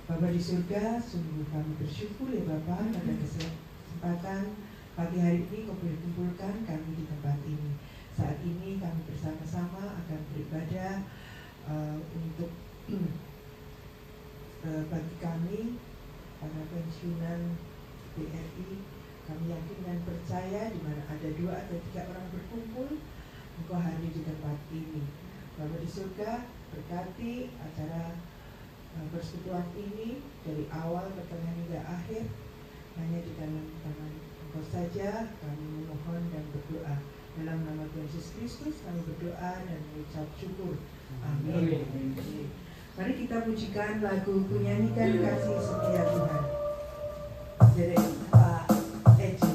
Bapa di surga, sungguh kami bersyukur ya Bapa pada kesempatan pagi hari ini Kau boleh kumpulkan kami di tempat ini. Saat ini kami bersama-sama akan beribadah untuk bagi kami para pensiunan BRI. Kami yakin dan percaya di mana ada 2 atau 3 orang berkumpul, Engkau hadir di tempat ini. Bapa di surga, berkati acara persekutuan ini dari awal, pertengahan hingga akhir. Hanya di dalam tangan Engkau saja kami memohon dan berdoa. Dalam nama Tuhan Yesus Kristus kami berdoa dan mengucap syukur. Amin. Mari kita pujikan lagu Ku Nyanyikan Kasih Setia Tuhan dari Pak Eji.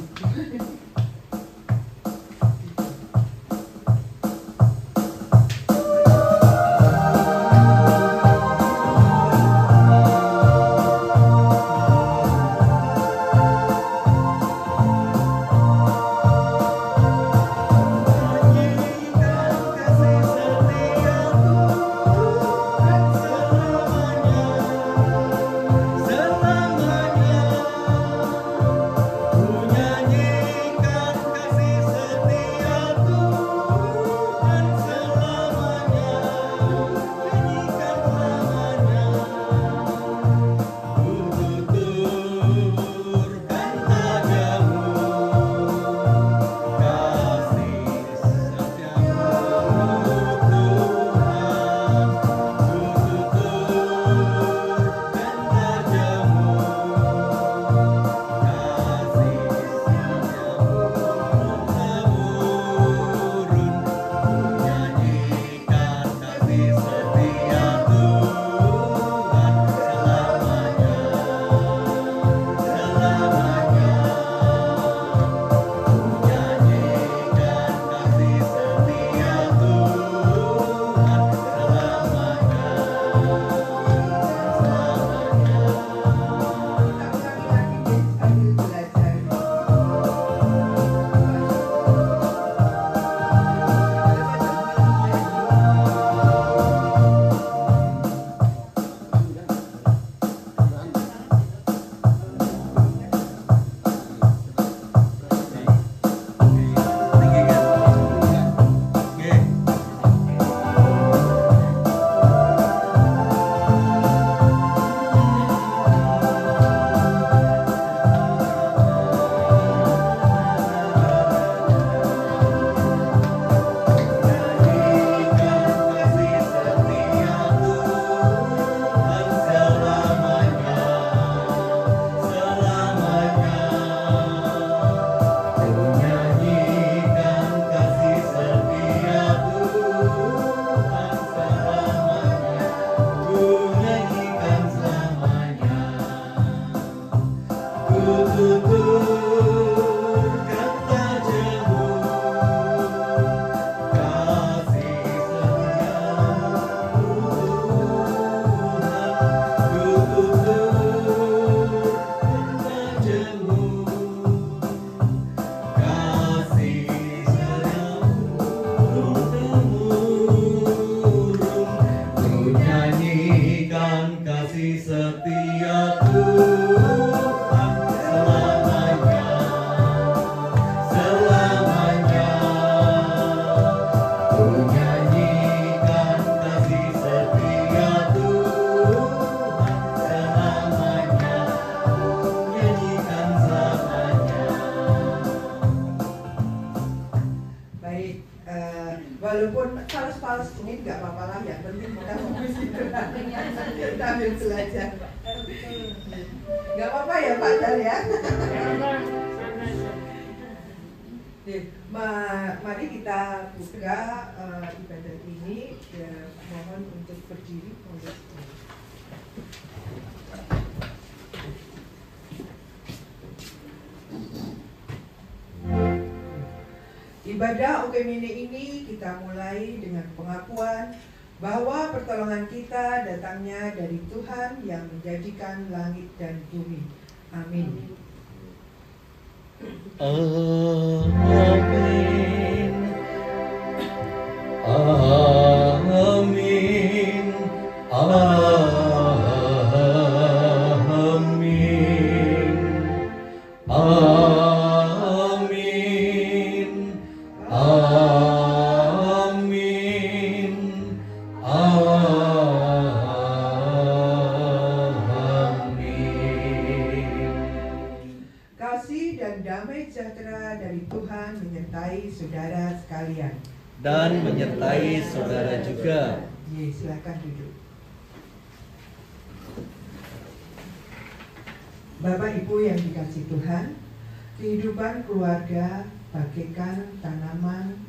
Walaupun fals-fals ini nggak apa-apa lah, yang penting kita kita ambil belajar. Nggak apa-apa ya Pak Dar ya. Mari kita buka ibadah ini. Mohon untuk berdiri. Ibadah Ukemine ini kita mulai dengan pengakuan bahwa pertolongan kita datangnya dari Tuhan yang menjadikan langit dan bumi. Amin. Amin. Amin. Amin. sejahtera dari Tuhan menyertai saudara sekalian. Dan menyertai saudara juga. Silakan duduk. Bapak Ibu yang dikasihi Tuhan, kehidupan keluarga bagaikan tanaman.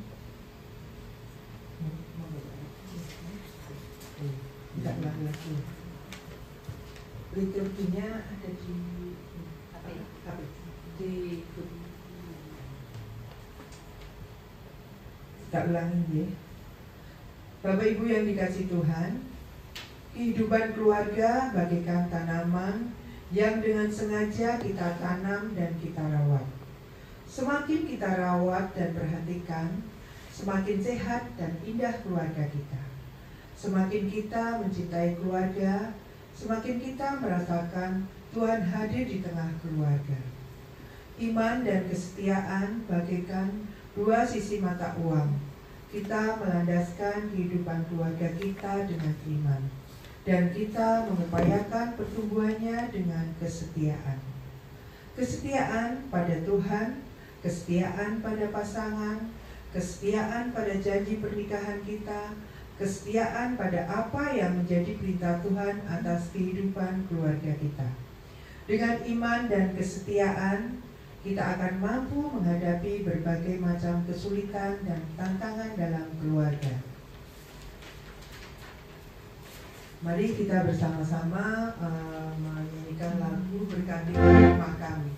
Tidak lagi. Liturginya ada di HP. Tak ulangi ya. Bapak Ibu yang dikasihi Tuhan, kehidupan keluarga bagaikan tanaman yang dengan sengaja kita tanam dan kita rawat. Semakin kita rawat dan perhatikan, semakin sehat dan indah keluarga kita. Semakin kita mencintai keluarga, semakin kita merasakan Tuhan hadir di tengah keluarga. Iman dan kesetiaan bagaikan dua sisi mata uang. Kita melandaskan kehidupan keluarga kita dengan iman, dan kita mengupayakan pertumbuhannya dengan kesetiaan. Kesetiaan pada Tuhan, kesetiaan pada pasangan, kesetiaan pada janji pernikahan kita, kesetiaan pada apa yang menjadi perintah Tuhan atas kehidupan keluarga kita. Dengan iman dan kesetiaan, kita akan mampu menghadapi berbagai macam kesulitan dan tantangan dalam keluarga. Mari kita bersama-sama menyanyikan lagu Berkati Rumah Kami.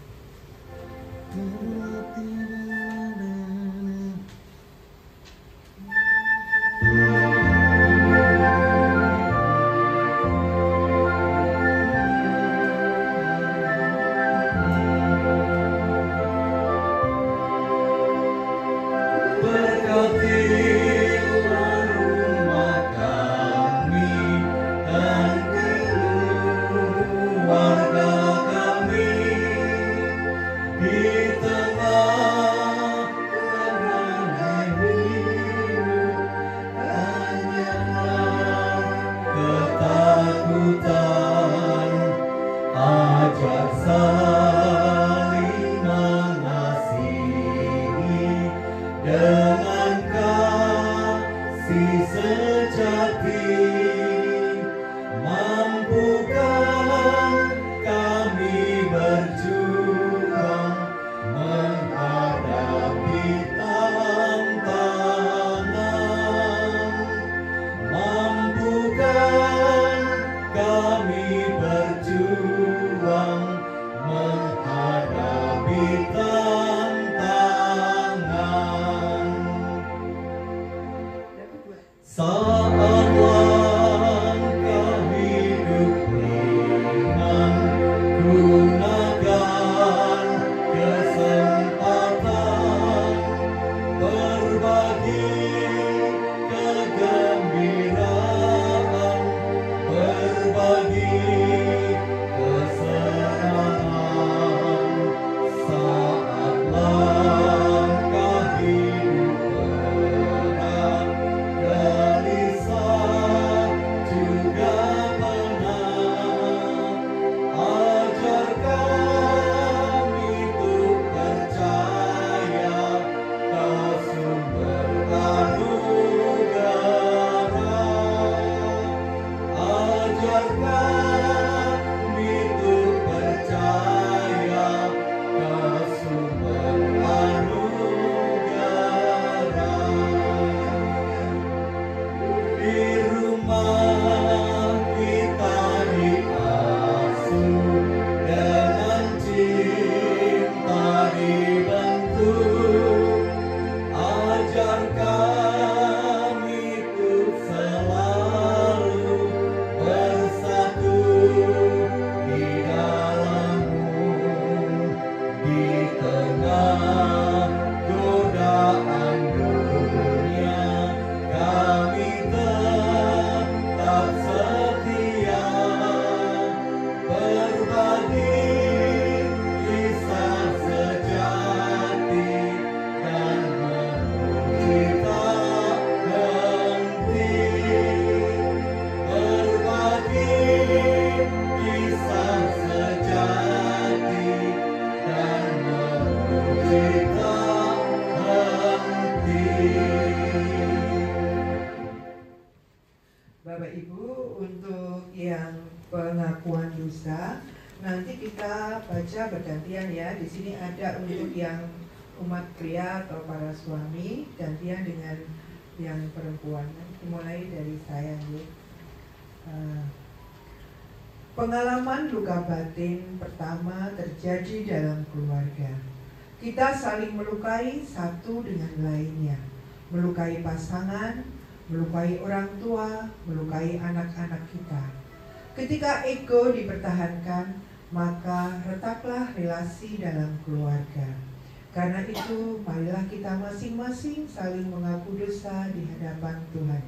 Kisah sejati dan memuji dosa. Nanti kita baca bergantian ya. Di sini ada untuk yang umat pria atau para suami, gantian dengan yang perempuan. Mulai dari saya nih. Pengalaman luka batin pertama terjadi dalam keluarga. Kita saling melukai satu dengan lainnya, melukai pasangan, melukai orang tua, melukai anak-anak kita. Ketika ego dipertahankan, maka retaklah relasi dalam keluarga. Karena itu, marilah kita masing-masing saling mengaku dosa di hadapan Tuhan.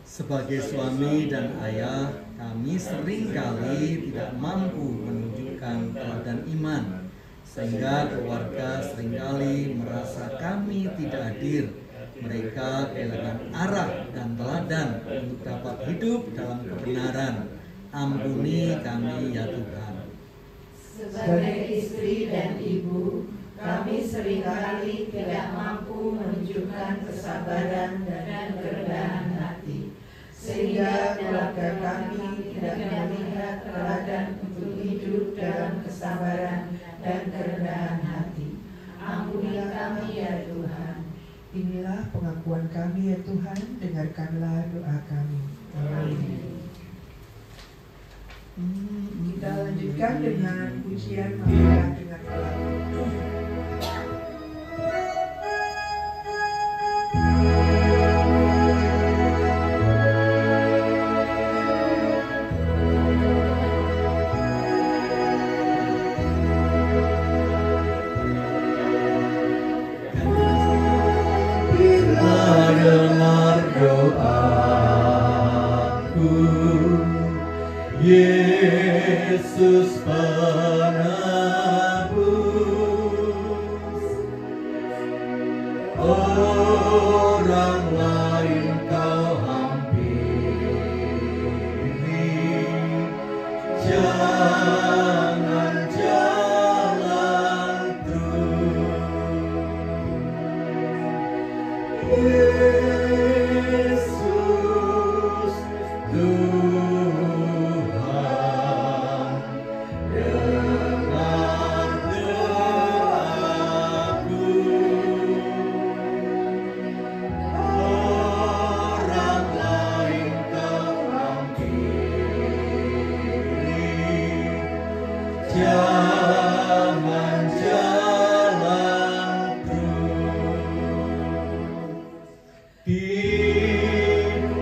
Sebagai suami dan ayah, kami seringkali tidak mampu menunjukkan teladan iman, sehingga keluarga seringkali merasa kami tidak hadir. Mereka kehilangan arah dan teladan untuk dapat hidup dalam kebenaran. Ampuni kami ya Tuhan. Sebagai istri dan ibu, kami seringkali tidak mampu menunjukkan kesabaran dan kerendahan hati, sehingga keluarga kami tidak melihat teladan untuk hidup dalam kesabaran dan kerendahan hati. Ampuni kami ya Tuhan. Inilah pengakuan kami ya Tuhan, dengarkanlah doa kami. Amin. Kita lanjutkan dengan pujian marilah dengarkanlah. Dengar doaku, Yesus penebus. Orang lain kau hampiri, jangan jalan terus. Yesus Tuhan, dengar doaku. Orang lain kau hampiri, jangan jalan terus. Di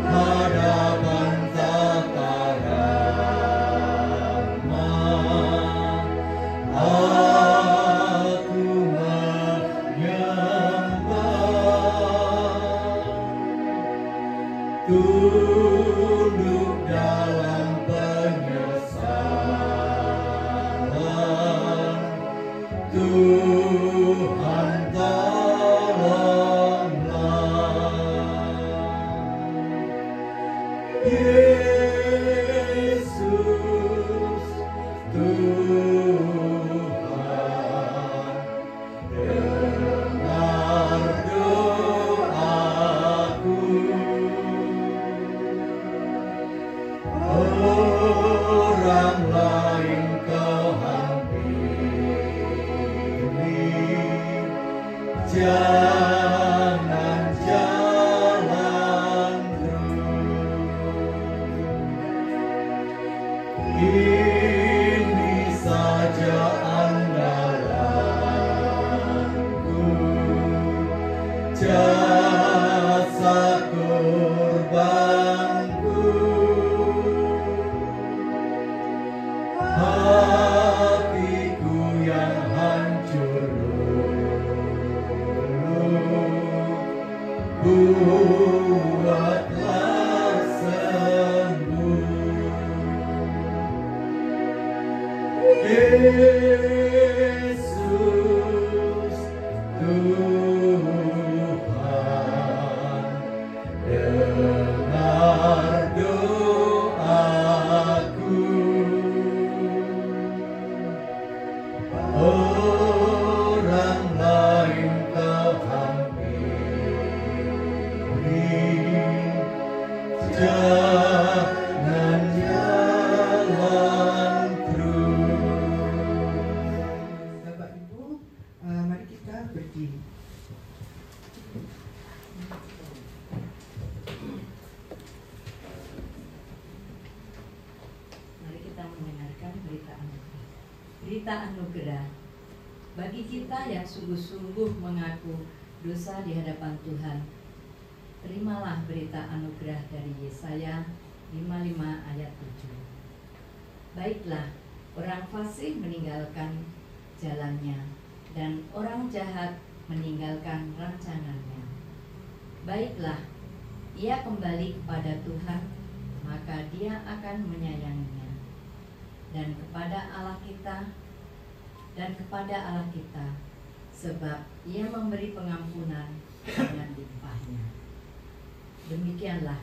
hadapan tata rahmat, aku menyembah, tunduk dalam penyesalan. Tuhan tolonglah. Yesus Tuhan, dengar doaku. Orang lain kau hampiri, jangan jalan terus. Ini saja andalanku, jasa kurbanku. Hatiku yang hancur buatlah sembuh. Yesus Tuhan, dengar doaku. Orang lain kau hampiri, jangan jalan terus. Berita anugerah bagi kita yang sungguh-sungguh mengaku dosa di hadapan Tuhan. Terimalah berita anugerah dari Yesaya 55 ayat 7. Baiklah, orang fasik meninggalkan jalannya, dan orang jahat meninggalkan rancangannya. Baiklah, ia kembali kepada Tuhan, maka Dia akan menyayanginya. Dan kepada Allah kita, sebab Ia memberi pengampunan dengan limpahnya. Demikianlah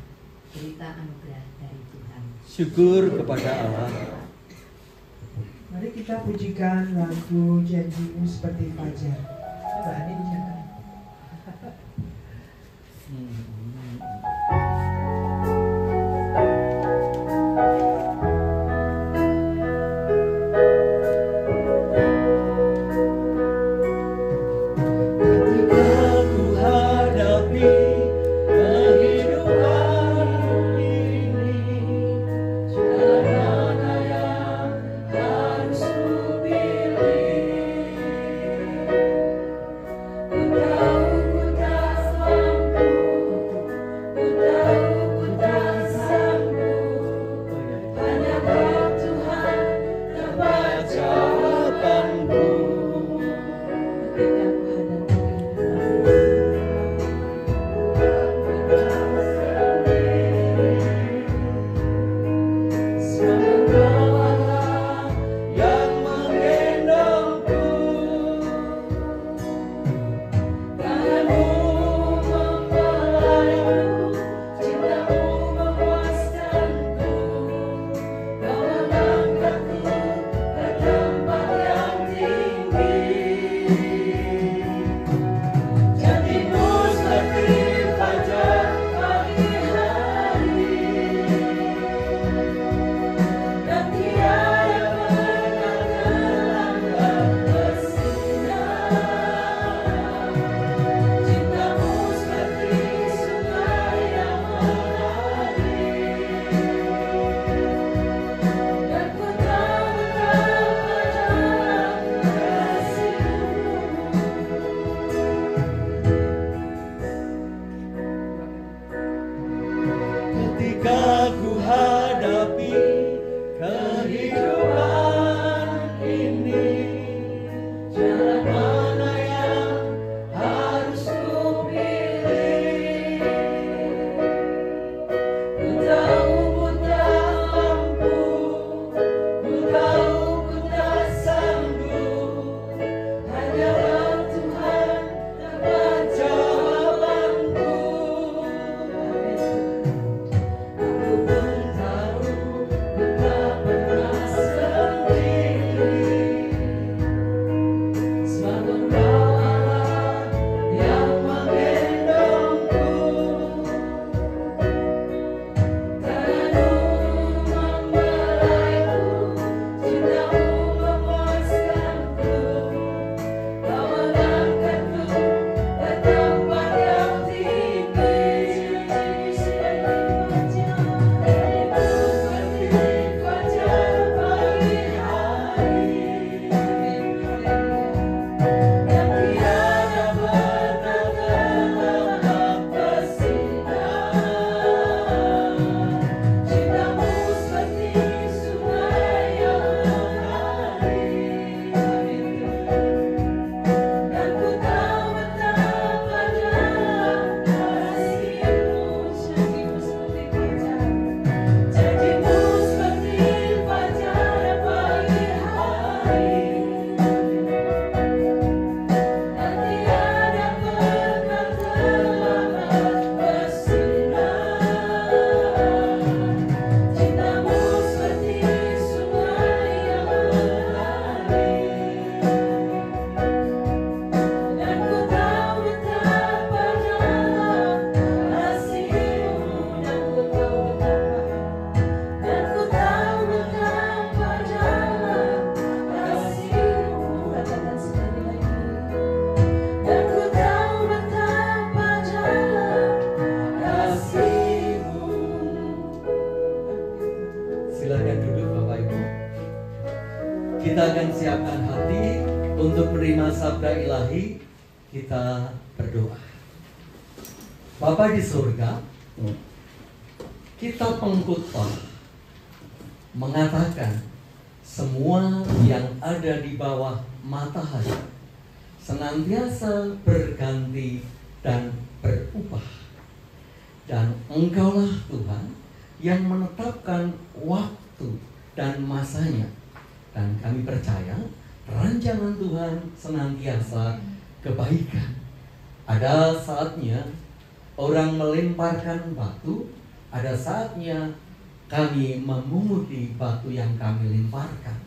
berita anugerah dari Tuhan. Syukur kepada Allah. Mari kita pujikan lagu Janjimu Seperti Fajar. Mbak Anin jangan. Kita akan siapkan hati untuk menerima sabda ilahi. Kita berdoa. Bapa di surga, kita pengkhotbah mengatakan semua yang ada di bawah matahari senantiasa berganti dan berubah. Dan Engkaulah Tuhan yang menetapkan waktu dan masanya. Dan kami percaya rancangan Tuhan senantiasa kebaikan. Ada saatnya orang melemparkan batu, ada saatnya kami memunguti batu yang kami lemparkan.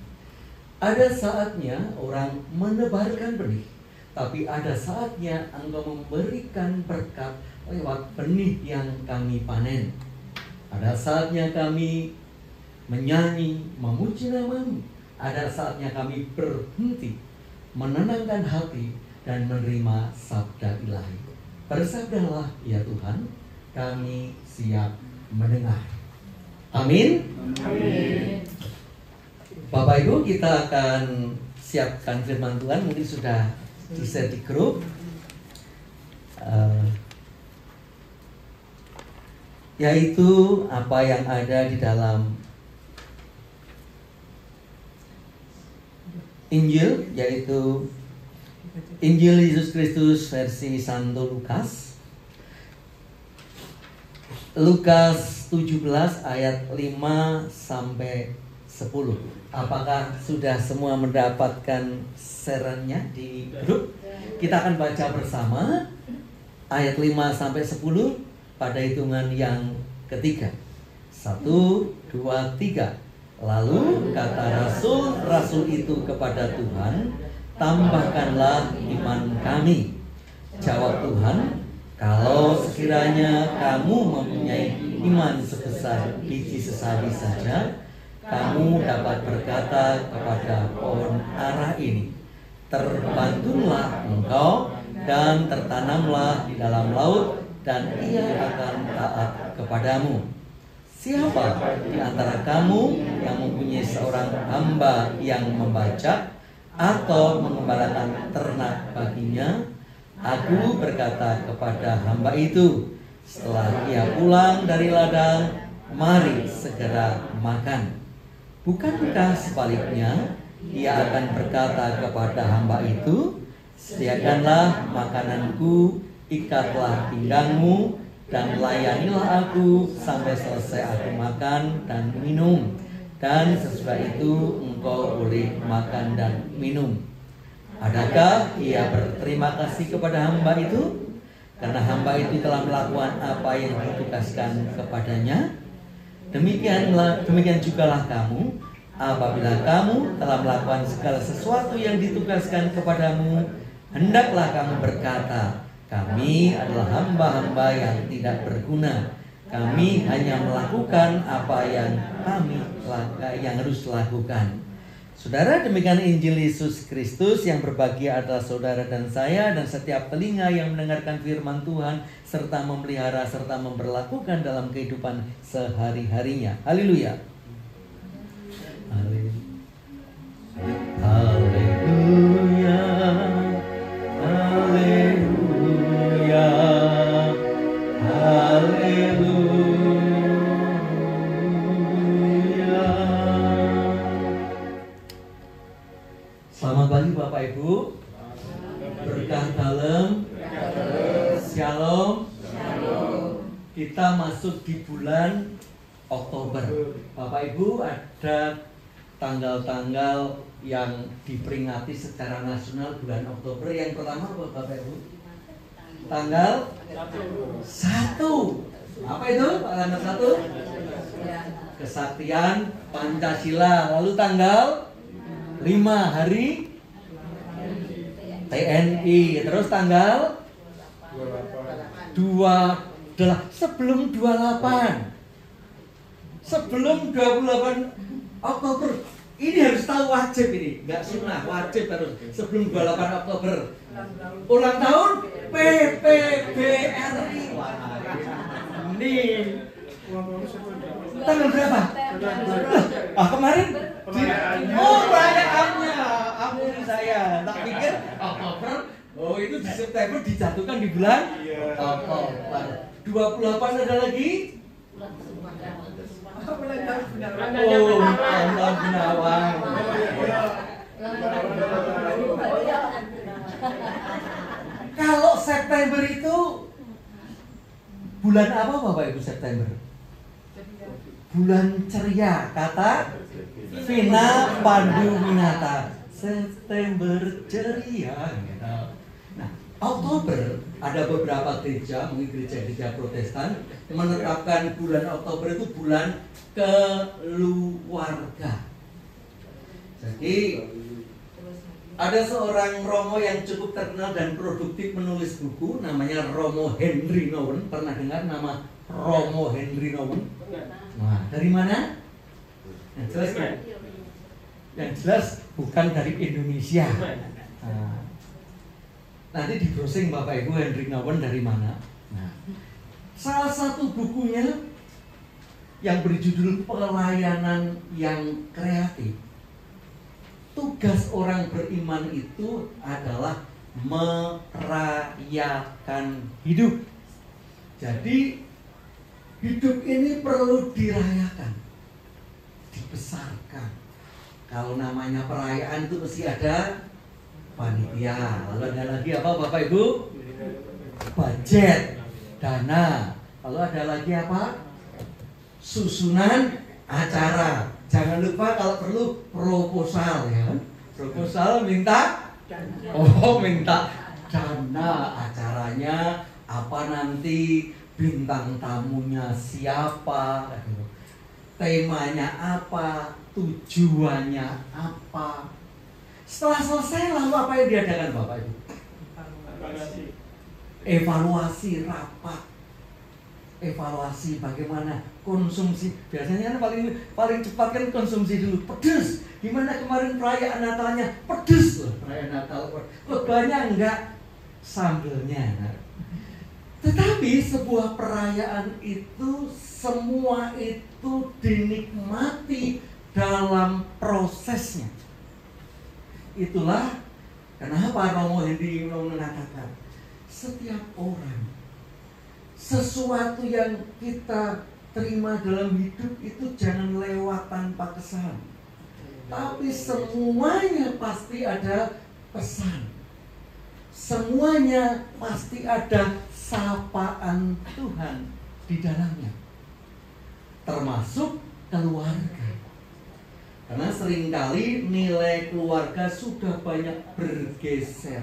Ada saatnya orang menebarkan benih, tapi ada saatnya Engkau memberikan berkat lewat benih yang kami panen. Ada saatnya kami menyanyi, memuji nama-Mu. Ada saatnya kami berhenti, menenangkan hati, dan menerima sabda ilahi. Bersabdalah ya Tuhan, kami siap mendengar. Amin. Amin. Bapak Ibu, kita akan siapkan firman Tuhan. Mungkin sudah di-share di grup. Yaitu apa yang ada di dalam Injil, yaitu Injil Yesus Kristus versi Santo Lukas. Lukas 17 ayat 5 sampai 10. Apakah sudah semua mendapatkan share-nya di grup? Kita akan baca bersama ayat 5 sampai 10 pada hitungan yang ketiga. 1, 2, 3. Lalu kata rasul itu kepada Tuhan, tambahkanlah iman kami. Jawab Tuhan, kalau sekiranya kamu mempunyai iman sebesar biji sesawi saja, kamu dapat berkata kepada pohon ara ini, terbantunlah engkau dan tertanamlah di dalam laut, dan ia akan taat kepadamu. Siapa di antara kamu yang mempunyai seorang hamba yang membaca atau mengembalakan ternak baginya? Aku berkata kepada hamba itu, setelah ia pulang dari ladang, mari segera makan. Bukankah sebaliknya, ia akan berkata kepada hamba itu, sediakanlah makananku, ikatlah pinggangmu, dan layanilah aku sampai selesai aku makan dan minum. Dan sesudah itu engkau boleh makan dan minum. Adakah ia berterima kasih kepada hamba itu? Karena hamba itu telah melakukan apa yang ditugaskan kepadanya. Demikian jugalah kamu. Apabila kamu telah melakukan segala sesuatu yang ditugaskan kepadamu, hendaklah kamu berkata, kami adalah hamba-hamba yang tidak berguna. Kami hanya melakukan apa yang harus lakukan. Saudara, demikian Injil Yesus Kristus. Yang berbahagia adalah saudara dan saya, dan setiap telinga yang mendengarkan firman Tuhan, serta memelihara serta memperlakukan dalam kehidupan sehari-harinya. Haleluya. Haleluya. Haleluya. Haleluya. Selamat pagi Bapak Ibu. Berkah dalam. Shalom. Kita masuk di bulan Oktober. Bapak Ibu, ada tanggal-tanggal yang diperingati secara nasional bulan Oktober. Yang pertama apa Bapak Ibu? Tanggal 1. Apa itu tanggal 1? Kesaktian Pancasila. Lalu tanggal 5 hari TNI. Terus tanggal 28. Sebelum 28. Sebelum 28 Oktober. Ini harus tahu, wajib ini. Enggak sunnah, wajib harus. Sebelum 28 Oktober. Ulang tahun PPBRI. Ini tanggal berapa? Kemarin? Oh, banyak Tak pikir Oktober, oh itu di September dijatuhkan di bulan Oktober. 28 ada lagi? Bulan tahun Gunawan. Oh, tahun Gunawan. Kalau September itu bulan apa Bapak Ibu September? Bulan ceria, kata Vina Panduwinata. September ceria. Nah, Oktober ada beberapa gereja, mungkin gereja-gereja Protestan menetapkan bulan Oktober itu bulan keluarga. Jadi ada seorang Romo yang cukup terkenal dan produktif menulis buku, namanya Romo Henry Nouwen. Pernah dengar nama Romo Henry Nouwen? Nah, dari mana? Yang jelas kan? Yang jelas bukan dari Indonesia. Nah, nanti di browsing Bapak Ibu Henry Nouwen dari mana? Nah, salah satu bukunya yang berjudul Pelayanan yang Kreatif. Tugas orang beriman itu adalah merayakan hidup. Jadi hidup ini perlu dirayakan, dibesarkan. Kalau namanya perayaan itu mesti ada panitia. Lalu ada lagi apa Bapak Ibu? Budget, dana. Lalu ada lagi apa? Susunan acara. Jangan lupa kalau perlu proposal ya. Proposal minta minta dana, acaranya apa nanti, bintang tamunya siapa, temanya apa, tujuannya apa. Setelah selesai lalu apa yang diadakan Bapak Ibu? Evaluasi rapat. Evaluasi bagaimana konsumsi. Biasanya kan paling cepat kan konsumsi dulu. Pedes. Gimana kemarin perayaan Natalnya? Pedes loh. Perayaan Natal. Lebahnya enggak, sambelnya. Tetapi sebuah perayaan itu semua itu dinikmati dalam prosesnya. Itulah kenapa Romo Henry Nouwen mengatakan setiap orang, sesuatu yang kita terima dalam hidup itu jangan lewat tanpa kesan. Tapi semuanya pasti ada pesan. Semuanya pasti ada sapaan Tuhan di dalamnya. Termasuk keluarga. Karena seringkali nilai keluarga sudah banyak bergeser.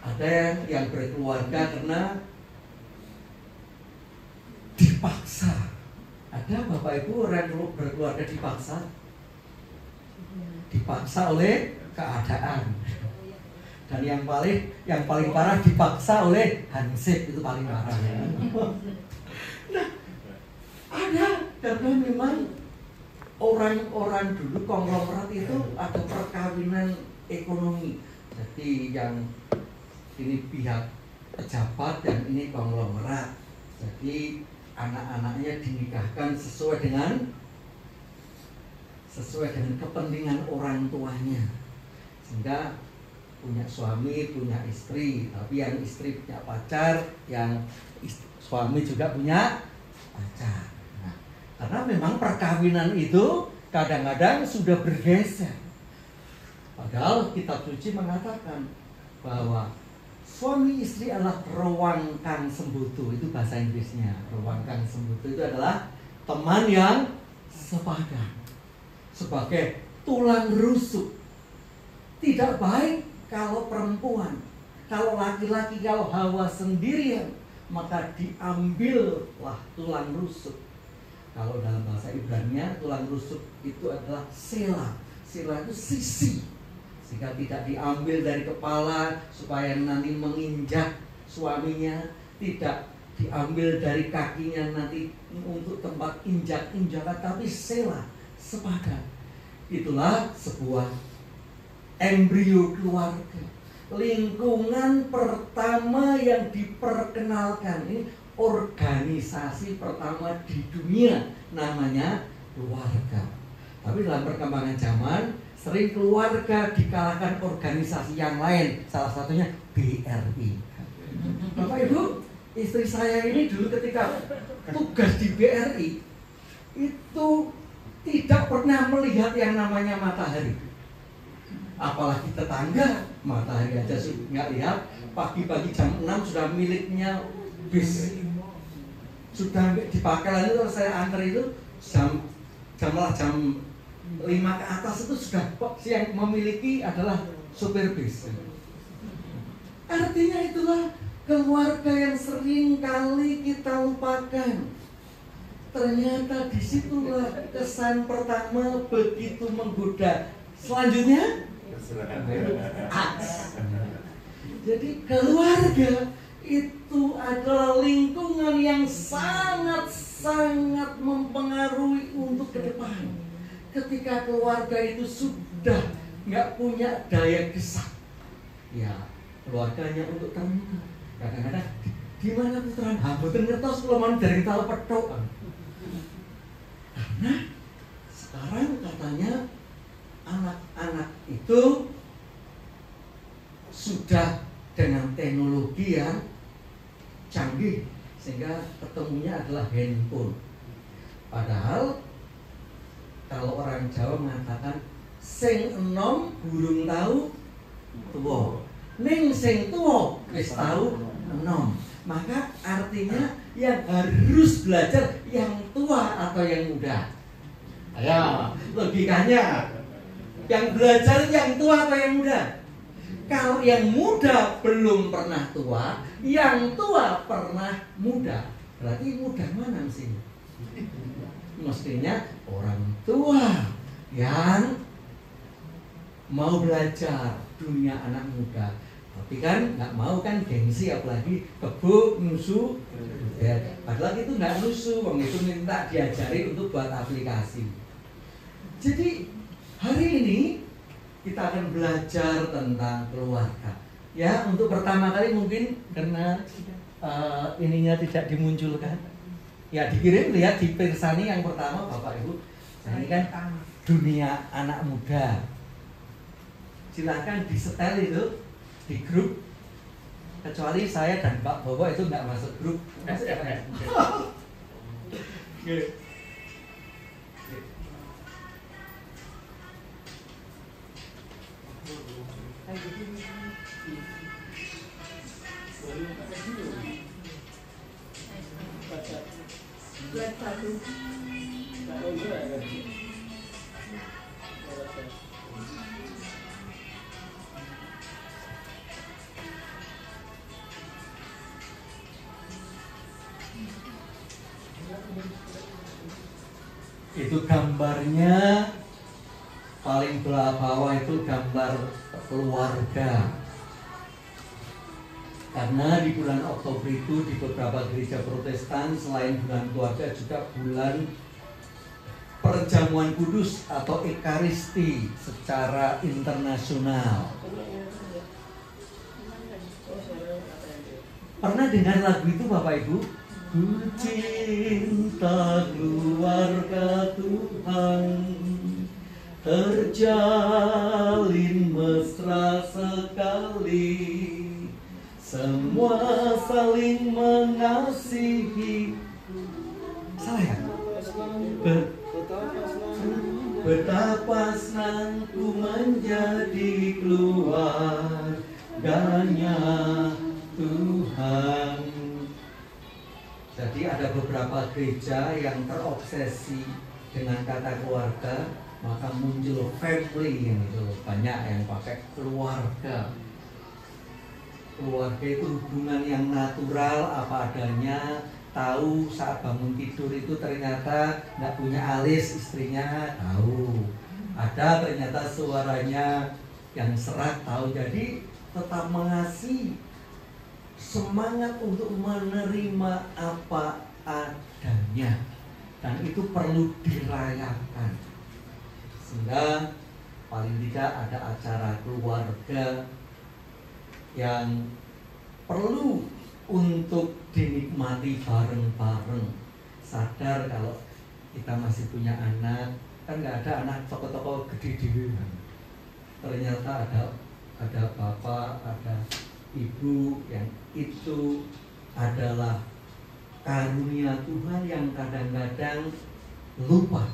Ada yang berkeluarga karena dipaksa. Ada Bapak Ibu orang berkeluarga dipaksa? Dipaksa oleh keadaan. Dan yang paling parah dipaksa oleh hansip, itu paling parah. Nah, ada karena memang orang-orang dulu konglomerat itu ada perkawinan ekonomi. Jadi yang ini pihak pejabat dan ini konglomerat. Jadi anak-anaknya dinikahkan sesuai dengan kepentingan orang tuanya. Sehingga punya suami, punya istri, tapi yang istri punya pacar, yang suami juga punya pacar. Nah, karena memang perkawinan itu kadang-kadang sudah bergeser. Padahal kitab suci mengatakan bahwa suami istri adalah rewang kang sembutu. Itu bahasa Inggrisnya. Rewang kang sembutu itu adalah teman yang sepadan, sebagai tulang rusuk. Tidak baik kalau perempuan, kalau laki-laki, kalau Hawa sendirian, maka diambillah tulang rusuk. Kalau dalam bahasa Ibrani tulang rusuk itu adalah sela. Sela itu sisi, sehingga tidak diambil dari kepala supaya nanti menginjak suaminya, tidak diambil dari kakinya nanti untuk tempat injak-injakan, tapi sela, sepadan. Itulah sebuah embrio keluarga. Lingkungan pertama yang diperkenalkan, ini organisasi pertama di dunia, namanya keluarga. Tapi dalam perkembangan zaman sering keluarga dikalahkan organisasi yang lain, salah satunya BRI. Bapak Ibu, istri saya ini dulu ketika tugas di BRI itu tidak pernah melihat yang namanya matahari. Apalagi tetangga, matahari aja nggak lihat. Pagi-pagi jam 6 sudah miliknya bis. Sudah dipakai, lalu kalau saya antar itu jam 5 ke atas itu sudah yang memiliki adalah sopir bis. Artinya itulah keluarga yang sering kali kita lupakan. Ternyata disitulah kesan pertama begitu menggoda. Selanjutnya aks. Jadi keluarga itu adalah lingkungan yang sangat-sangat mempengaruhi untuk ke depan. Ketika keluarga itu sudah nggak punya daya gesah, ya keluarganya untuk terbuka. Kadang-kadang di mana putra hambutan ngertos keloman dari tahu petok. Karena sekarang katanya anak-anak itu sudah dengan teknologi yang canggih sehingga ketemunya adalah handphone. Padahal kalau orang Jawa mengatakan sing enom burung tahu tuwa, ning sing tuwa wis tahu enom. Maka artinya yang harus belajar yang tua atau yang muda. Ayo, logikanya yang belajar yang tua atau yang muda? Kalau yang muda belum pernah tua, yang tua pernah muda, berarti muda mana mestinya? Mestinya orang tua yang mau belajar dunia anak muda. Tapi kan nggak mau kan, gengsi, apalagi kebo nusu. Ya, padahal itu nggak nusu, wong itu minta diajari untuk buat aplikasi. Jadi hari ini kita akan belajar tentang keluarga. Ya, untuk pertama kali mungkin karena ininya tidak dimunculkan. Ya, dikirim lihat di Pirsani yang pertama Bapak Ibu. Nah, ini kan dunia anak muda. Silahkan disetel itu di grup. Kecuali saya dan Pak Bowo itu nggak masuk grup. Itu gambarnya paling bawah itu gambar keluarga. Karena di bulan Oktober itu di beberapa gereja Protestan selain bulan keluarga juga bulan perjamuan kudus atau Ekaristi secara internasional. Pernah dengar lagu itu Bapak Ibu? Ku cinta keluarga Tuhan, terjalin mesra sekali, semua saling mengasihi. Salah ya? Betapa senangku menjadi keluarganya Tuhan. Jadi ada beberapa gereja yang terobsesi dengan kata keluarga, maka muncul family gitu. Banyak yang pakai keluarga. Keluarga itu hubungan yang natural apa adanya. Tahu saat bangun tidur itu ternyata nggak punya alis istrinya, tahu. Ada ternyata suaranya yang serak, tahu. Jadi tetap mengasihi, semangat untuk menerima apa adanya, dan itu perlu dirayakan. Sehingga paling tidak ada acara keluarga yang perlu untuk dinikmati bareng-bareng. Sadar kalau kita masih punya anak, kan nggak ada anak toko-toko gede dewi. Ternyata ada bapak, ada ibu yang itu adalah karunia Tuhan yang kadang-kadang lupa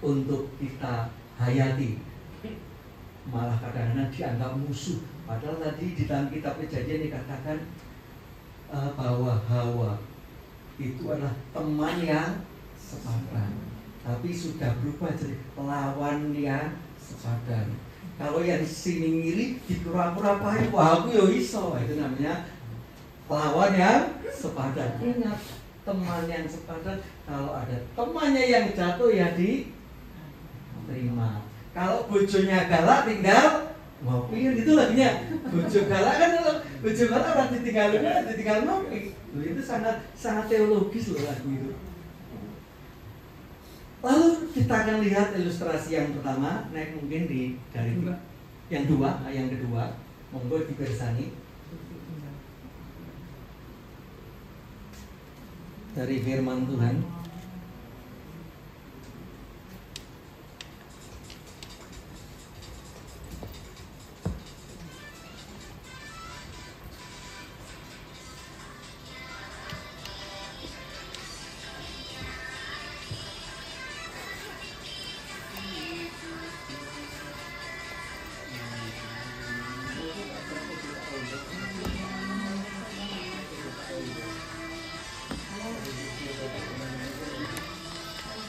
untuk kita hayati, malah kadang-kadang dianggap musuh. Padahal tadi di dalam kitab Kejadian dikatakan bahwa Hawa itu adalah teman yang sepadan, tapi sudah berubah jadi lawan yang sepadan. Kalau yang sini ngiri dipura-pura-pura, wah aku yo iso, itu namanya lawan yang sepadan. Ingat, teman yang sepadan, kalau ada temannya yang jatuh ya diterima. Kalau bojonya galak tinggal ngopi, itu laginya. Bojo galak kan, bojo galak orang ditinggal ngopi. Itu sangat teologis loh lagu itu. Lalu kita akan lihat ilustrasi yang pertama, naik mungkin dari yang kedua, monggo dibersani. Dari firman Tuhan.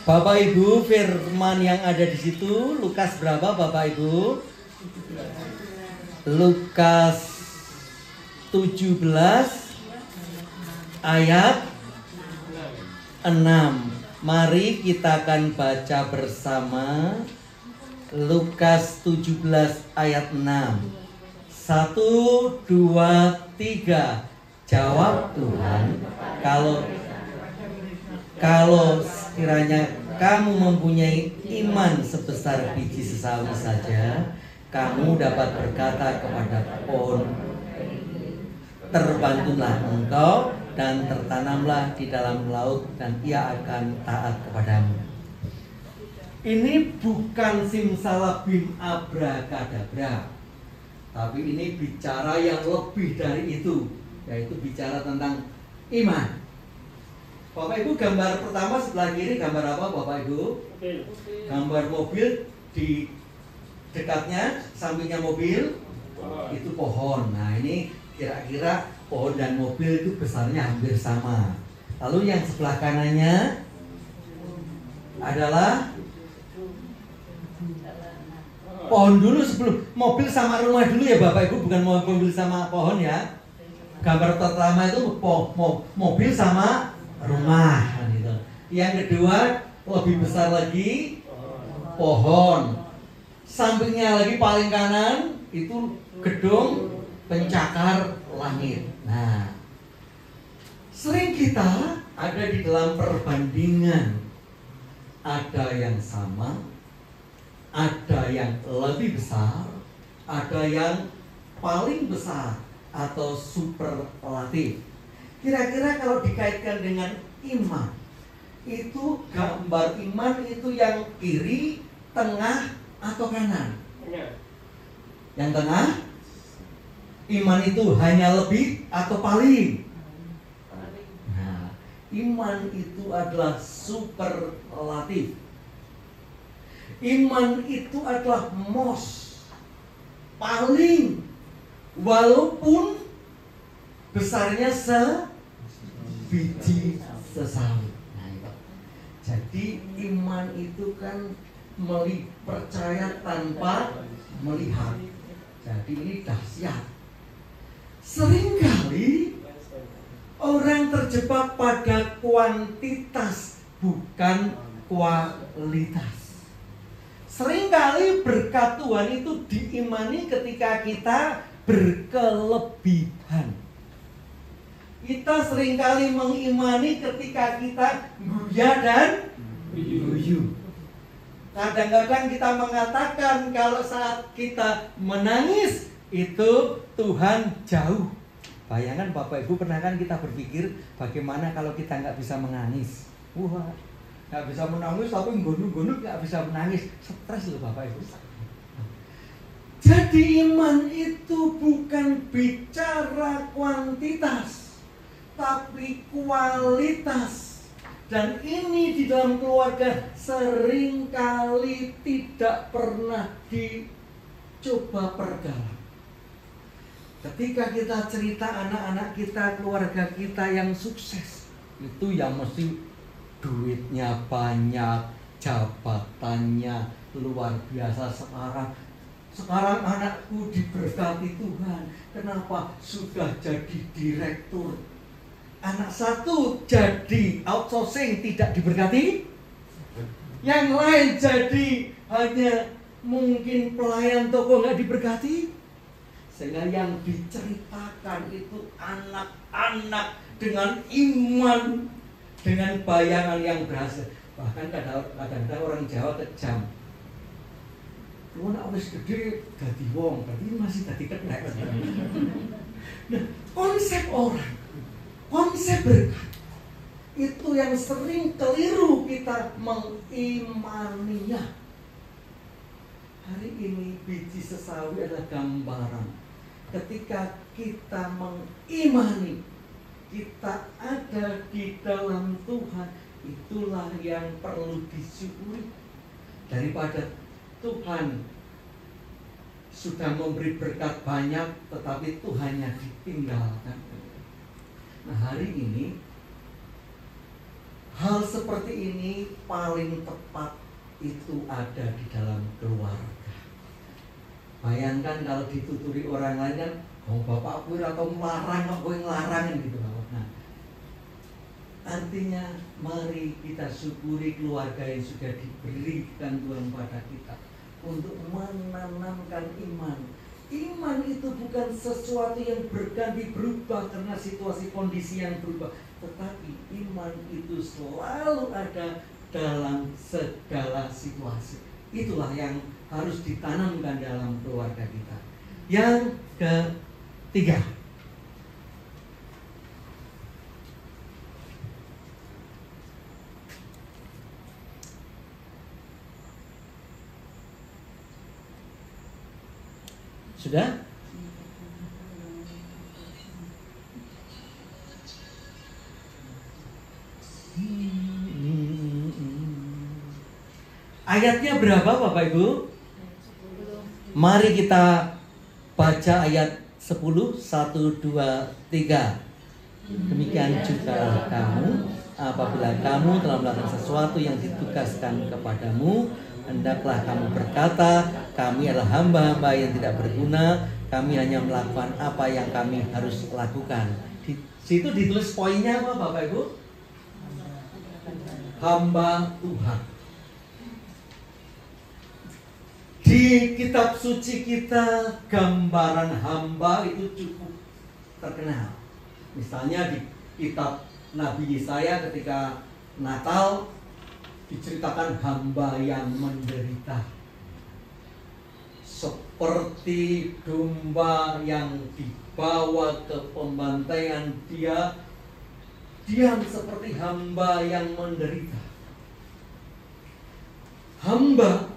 Bapak Ibu, firman yang ada di situ Lukas berapa Bapak Ibu? Lukas 17 ayat 6. Mari kita akan baca bersama Lukas 17 ayat 6. 1, 2, 3. Jawab Tuhan, kalau kiranya kamu mempunyai iman sebesar biji sesawi saja, kamu dapat berkata kepada pohon, terbantulah engkau dan tertanamlah di dalam laut, dan ia akan taat kepadamu. Ini bukan simsalabim abrakadabra, tapi ini bicara yang lebih dari itu, yaitu bicara tentang iman. Bapak Ibu, gambar pertama sebelah kiri gambar apa Bapak Ibu? Gambar mobil, di dekatnya sampingnya mobil itu pohon. Nah ini kira-kira pohon dan mobil itu besarnya hampir sama. Lalu yang sebelah kanannya adalah pohon dulu sebelum mobil sama rumah dulu ya Bapak Ibu, bukan mobil sama pohon ya. Gambar pertama itu mobil sama rumah gitu. Yang kedua lebih besar lagi, pohon. Sampingnya lagi paling kanan itu gedung pencakar langit. Nah, sering kita ada di dalam perbandingan, ada yang sama, ada yang lebih besar, ada yang paling besar atau superlatif. Kira-kira kalau dikaitkan dengan iman, itu gambar iman itu yang kiri, tengah, atau kanan? Yang tengah. Iman itu hanya lebih atau paling? Nah, iman itu adalah superlatif. Iman itu adalah most, paling, walaupun besarnya sebiji sesawi. Nah, itu. Jadi iman itu kan percaya tanpa melihat. Jadi ini dahsyat. Seringkali orang terjebak pada kuantitas bukan kualitas. Seringkali berkat Tuhan itu diimani ketika kita berkelebihan. Kita seringkali mengimani ketika kita guya dan guyu. Kadang-kadang kita mengatakan kalau saat kita menangis itu Tuhan jauh. Bayangkan Bapak Ibu, pernah kan kita berpikir bagaimana kalau kita nggak bisa menangis? Wah, nggak bisa menangis, tapi nggunung-nggunung nggak bisa menangis. Stres loh Bapak Ibu. Jadi iman itu bukan bicara kuantitas, tapi kualitas. Dan ini di dalam keluarga seringkali tidak pernah dicoba perdalam. Ketika kita cerita anak-anak kita, keluarga kita yang sukses, itu yang mesti duitnya banyak, jabatannya luar biasa sekarang. Sekarang anakku diberkati Tuhan. Kenapa? Sudah jadi direktur. Anak satu jadi outsourcing, tidak diberkati. Yang lain jadi hanya mungkin pelayan toko, nggak diberkati. Sehingga yang diceritakan itu anak-anak dengan iman, dengan bayangan yang berhasil. Bahkan kadang-kadang orang Jawa kejam. Lu nak wis gede dadi wong, berarti masih dadi kenek. Nah, konsep orang, konsep berkat itu yang sering keliru kita mengimaninya. Hari ini biji sesawi adalah gambaran. Ketika kita mengimani, kita ada di dalam Tuhan, itulah yang perlu disyukuri. Daripada Tuhan sudah memberi berkat banyak, tetapi Tuhannya ditinggalkan. Nah, hari ini hal seperti ini paling tepat itu ada di dalam keluarga. Bayangkan kalau dituturi orang lain kan, oh bapakku atau melarang, kok gue ngelarang gitu. Nah, artinya mari kita syukuri keluarga yang sudah diberikan Tuhan pada kita untuk menanamkan iman. Iman itu bukan sesuatu yang berganti berubah karena situasi kondisi yang berubah, tetapi iman itu selalu ada dalam segala situasi. Itulah yang harus ditanamkan dalam keluarga kita. Yang ketiga, sudah? Ayatnya berapa Bapak Ibu? Mari kita baca ayat 10, 1, 2, 3. Demikian juga kamu, apabila kamu telah melakukan sesuatu yang ditugaskan kepadamu, hendaklah kamu berkata, kami adalah hamba-hamba yang tidak berguna, kami hanya melakukan apa yang kami harus lakukan. Di situ ditulis poinnya apa Bapak Ibu? Hamba Tuhan. Di kitab suci kita gambaran hamba itu cukup terkenal. Misalnya di kitab Nabi Yesaya ketika Natal diceritakan hamba yang menderita, seperti domba yang dibawa ke pembantaian, dia diam seperti hamba yang menderita. Hamba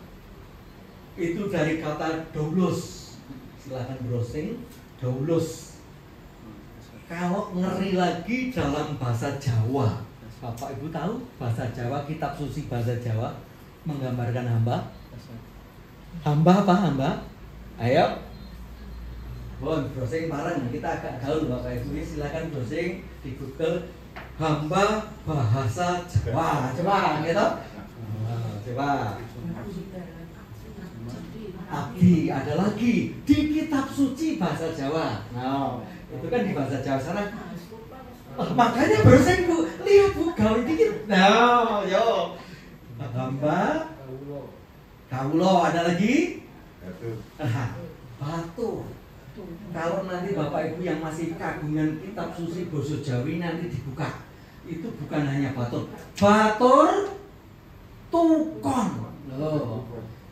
itu dari kata doulos. Silakan browsing, doulos. Kalau ngeri lagi dalam bahasa Jawa, Bapak Ibu tahu bahasa Jawa, kitab suci bahasa Jawa menggambarkan hamba? Hamba apa hamba? Ayo, bon, browsing bareng. Kita agak gaul Bapak Ibu. Silakan browsing di Google hamba bahasa Jawa. Coba, gitu. Coba. Abdi, ada lagi di kitab suci bahasa Jawa. Nah, itu kan di bahasa Jawa sana. Makanya barusan Bu, lihat Bu, gaul dikit. Nah, yo. Hamba kaulo, ada lagi? Batu. Kalau nanti Bapak Ibu yang masih kagungan kitab suci basa Jawi nanti dibuka. Itu bukan hanya batur. Batur tukon. Loh.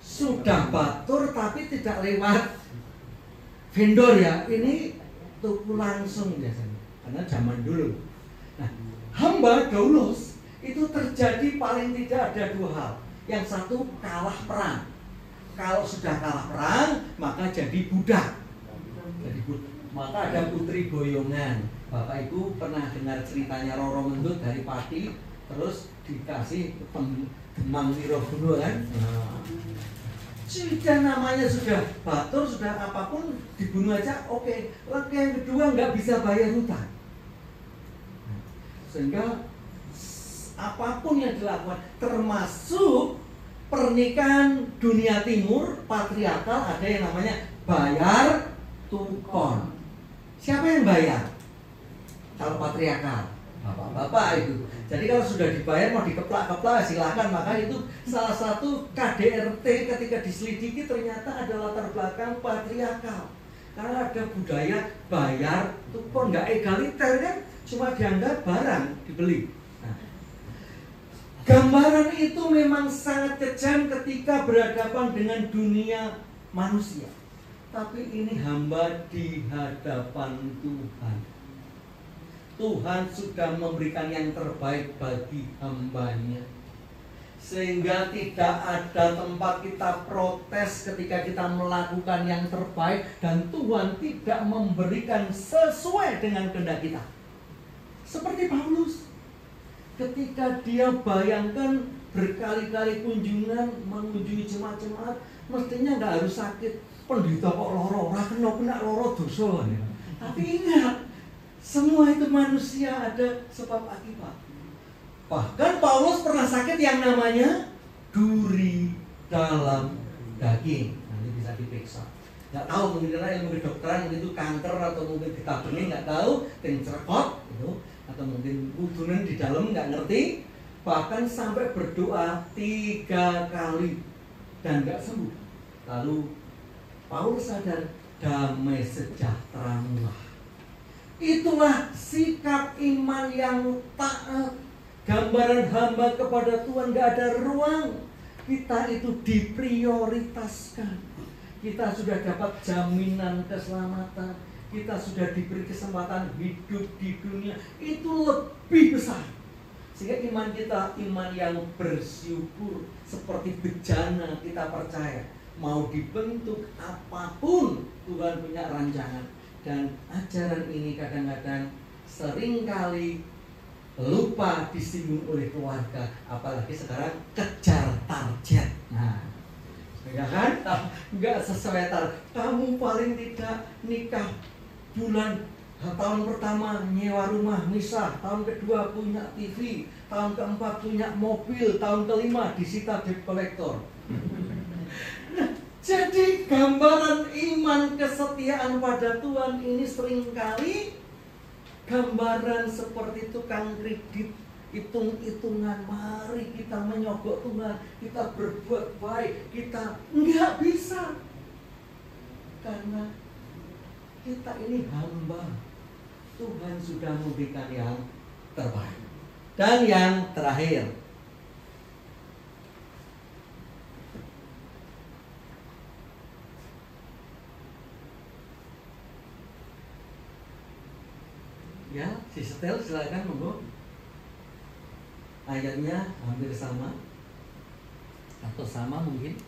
Sudah batur tapi tidak lewat vendor ya, ini tuku langsung biasanya karena zaman dulu. Nah, hamba doulos itu terjadi paling tidak ada dua hal. Yang satu, kalah perang. Kalau sudah kalah perang, maka jadi budak. Maka ada putri boyongan. Bapak Ibu pernah dengar ceritanya Roro Mendut dari Pati, terus dikasih Demang Wirogono kan? Sudah namanya sudah batur, sudah apapun dibunuh aja, oke. Lagi yang kedua nggak bisa bayar hutang. Sehingga apapun yang dilakukan, termasuk pernikahan dunia timur patriarkal, ada yang namanya bayar tukon. Siapa yang bayar? Kalau patriarkal, bapak-bapak itu. Jadi kalau sudah dibayar mau dikeplak-keplak silahkan. Maka itu salah satu KDRT ketika diselidiki ternyata ada latar belakang patriarkal. Karena ada budaya bayar tukon, nggak egaliter kan? Cuma dianggap barang dibeli. Nah, gambaran itu memang sangat kejam ketika berhadapan dengan dunia manusia. Tapi ini hamba di hadapan Tuhan. Tuhan sudah memberikan yang terbaik bagi hambanya. Sehingga tidak ada tempat kita protes ketika kita melakukan yang terbaik dan Tuhan tidak memberikan sesuai dengan kehendak kita. Seperti Paulus, ketika dia bayangkan berkali-kali kunjungan mengunjungi jemaat-jemaat, mestinya nggak harus sakit. Pendeta kok loro, ora kena loro dosa. Tapi ingat, semua itu manusia ada sebab akibat. Bahkan Paulus pernah sakit yang namanya duri dalam daging. Nanti bisa diperiksa. Nggak tahu, mungkin karena ilmu kedokteran mungkin itu kanker atau mungkin ditabungin, nggak tahu, ting cerekot gitu. Atau mungkin udunan di dalam, nggak ngerti. Bahkan sampai berdoa 3 kali dan nggak sembuh. Lalu Paulus sadar, damai sejahteramulah. Itulah sikap iman yang taat. Gambaran hamba kepada Tuhan, gak ada ruang. Kita itu diprioritaskan. Kita sudah dapat jaminan keselamatan. Kita sudah diberi kesempatan hidup di dunia. Itu lebih besar. Sehingga iman kita iman yang bersyukur. Seperti bejana kita percaya. Mau dibentuk apapun, Tuhan punya rancangan. Dan ajaran ini kadang-kadang seringkali lupa disinggung oleh keluarga. Apalagi sekarang kejar target. Nah, ya kan? Nggak sesuai target. Kamu paling tidak nikah bulan tahun pertama nyewa rumah misah, tahun kedua punya TV, tahun keempat punya mobil, tahun kelima disita debt collector. Nah, jadi gambaran iman kesetiaan pada Tuhan ini seringkali gambaran seperti tukang kredit, hitung-hitungan, mari kita menyogok Tuhan, kita berbuat baik, kita nggak bisa. Karena kita ini hamba, Tuhan sudah memberikan yang terbaik. Dan yang terakhir, ya, si setel silakan monggo. Ayatnya hampir sama atau sama mungkin.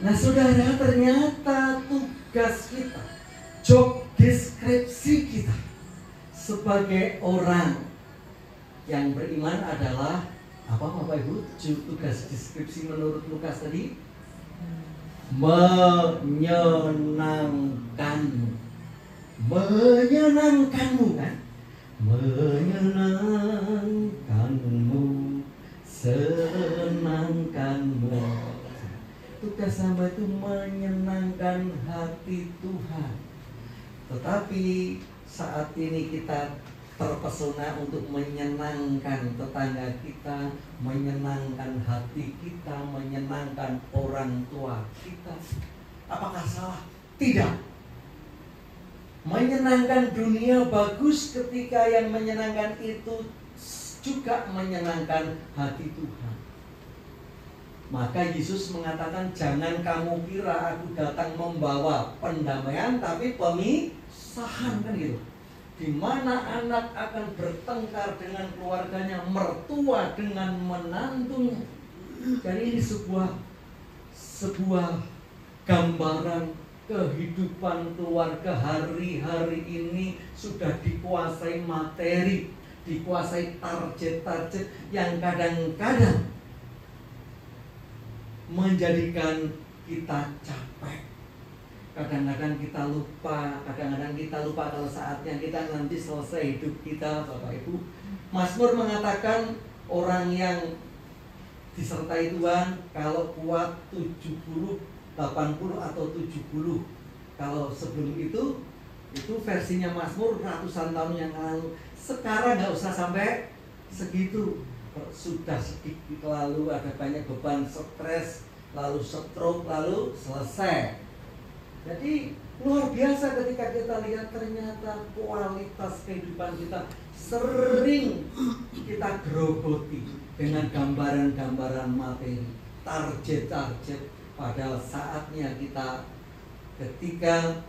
Nah saudara, ternyata tugas kita, job deskripsi kita sebagai orang yang beriman adalah Apa Bapak Ibu tugas deskripsi menurut Lukas tadi? Menyenangkanmu. Menyenangkanmu kan? Menyenangkanmu, senangkanmu. Tugas hamba itu menyenangkan hati Tuhan. Tetapi saat ini kita terpesona untuk menyenangkan tetangga kita, menyenangkan hati kita, menyenangkan orang tua kita. Apakah salah? Tidak. Menyenangkan dunia bagus ketika yang menyenangkan itu juga menyenangkan hati Tuhan. Maka Yesus mengatakan, jangan kamu kira aku datang membawa pendamaian tapi pemisahan, kan gitu. Di mana anak akan bertengkar dengan keluarganya, mertua dengan menantunya. Jadi ini sebuah gambaran kehidupan keluarga hari-hari ini sudah dikuasai materi, dikuasai target-target yang kadang-kadang menjadikan kita capek. Kadang-kadang kita lupa kalau saatnya kita nanti selesai hidup kita, Bapak Ibu. Mazmur mengatakan orang yang disertai Tuhan kalau kuat 70, 80 atau 70. Kalau sebelum itu versinya Mazmur ratusan tahun yang lalu. Sekarang nggak usah sampai segitu. Sudah sedikit lalu ada banyak beban, stres, lalu stroke, lalu selesai. Jadi luar biasa ketika kita lihat ternyata kualitas kehidupan kita sering kita gerogoti dengan gambaran-gambaran materi, target-target. Pada saatnya kita ketika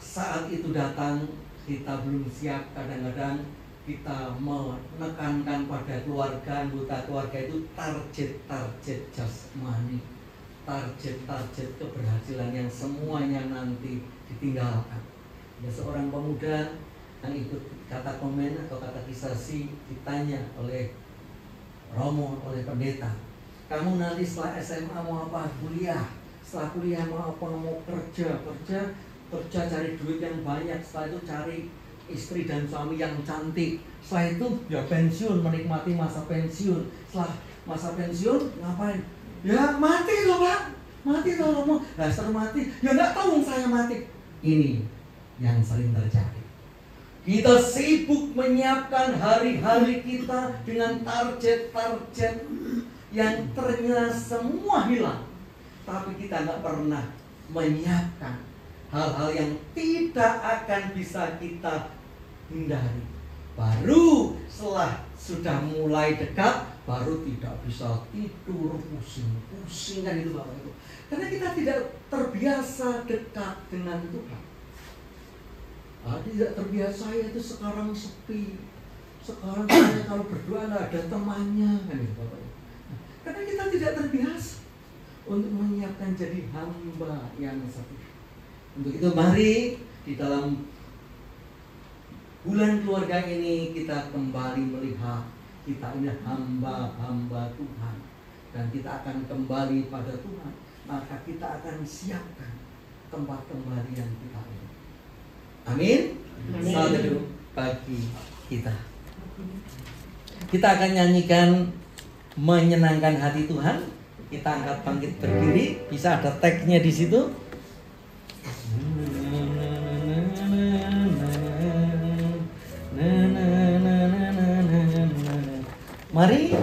saat itu datang, kita belum siap. Kadang-kadang kita menekankan pada keluarga, anggota keluarga itu target-target jasmani, target-target keberhasilan yang semuanya nanti ditinggalkan. Ada seorang pemuda yang ikut kata komen atau kata kisasi ditanya oleh Romo, oleh pendeta, kamu nanti setelah SMA mau apa? Kuliah. Setelah kuliah mau apa? Mau kerja cari duit yang banyak. Setelah itu cari istri dan suami yang cantik. Setelah itu ya pensiun, menikmati masa pensiun. Setelah masa pensiun ngapain? Ya mati loh Pak, mati loh Romo. Nah setelah mati, ya nggak tahu saya mati. Ini yang sering terjadi. Kita sibuk menyiapkan hari-hari kita dengan target-target yang ternyata semua hilang. Tapi kita nggak pernah menyiapkan hal-hal yang tidak akan bisa kita hindari. Baru setelah sudah mulai dekat, baru tidak bisa tidur, pusing-pusing kan itu Bapak Ibu. Karena kita tidak terbiasa dekat dengan Tuhan. Tidak terbiasa, ya itu sekarang sepi. Sekarang saya kalau berdoa nggak ada temannya kan itu Bapak Ibu. Karena kita tidak terbiasa untuk menyiapkan jadi hamba yang setia. Untuk itu mari di dalam bulan keluarga ini kita kembali melihat kita ini hamba-hamba Tuhan. Dan kita akan kembali pada Tuhan. Maka kita akan siapkan tempat kembali yang kita ini. Amin. Satu bagi kita. Kita akan nyanyikan menyenangkan hati Tuhan. Kita angkat bangkit berdiri. Bisa ada tagnya di situ. Mari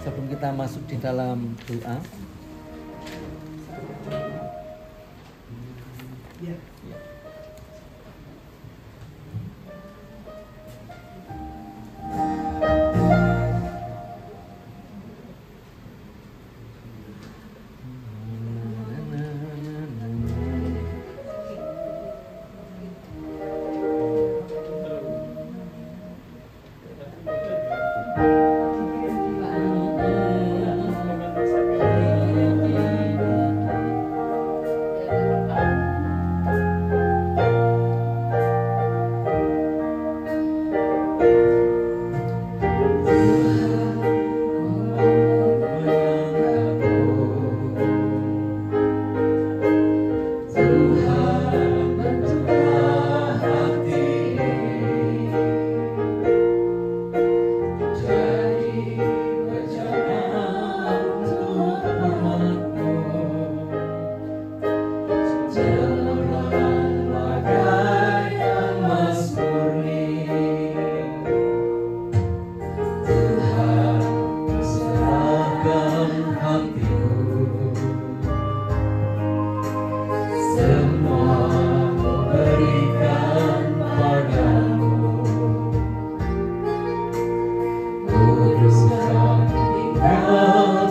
sebelum kita masuk di dalam doa. Ya.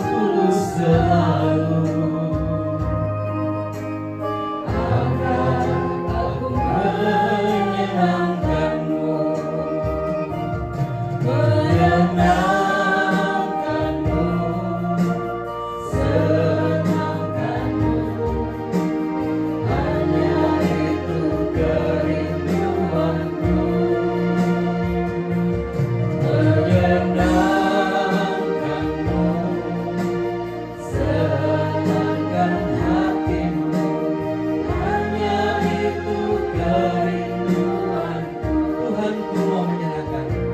tulus selalu. Agar aku menyenangkanmu, menyenangkanmu, senangkanmu. Hanya itu kerinduanku, menyenangkanmu, senangkan hatimu. Hanya itu kerinduanku. Tuhanku mau menyenangkanmu.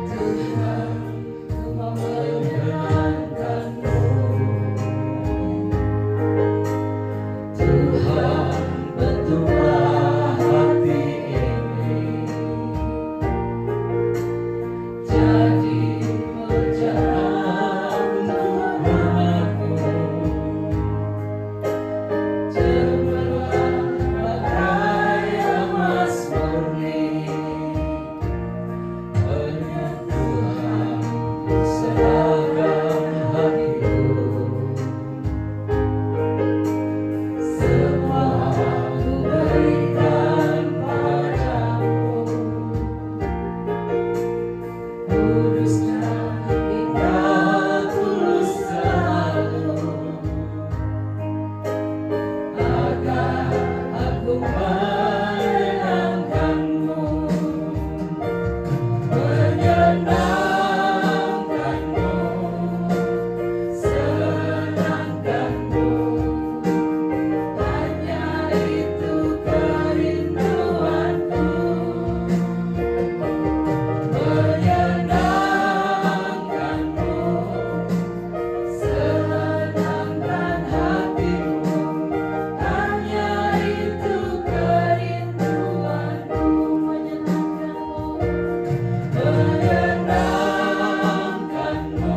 Tuhan, ku mau menyenangkanmu. Tuhan, bentuklah hati ini jadi perjalanan untuk rumahmu. Cemerlang bagai emas murni, menyentuhkan seragam hatiku. Semua ku berikan padamu. Kudusnya hingga tulus selalu. Agar aku menyenangkanmu, menyenangkanmu, senangkanmu. Hanya itu kerinduanku, menyenangkanmu, senangkan hatimu. Hanya itu kerinduanku, menyenangkanmu, menyenangkanmu,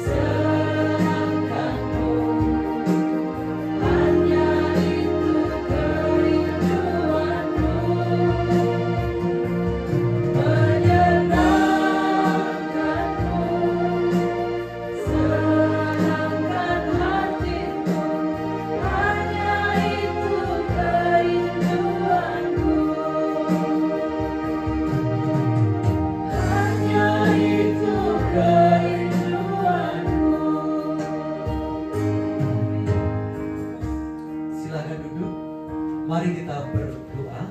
senangkanmu. Hanya itu kerinduanku, menyenangkanmu, senangkan hatimu. Hanya itu kerinduanku, hanya itu kerinduanku. Silakan duduk. Mari kita berdoa.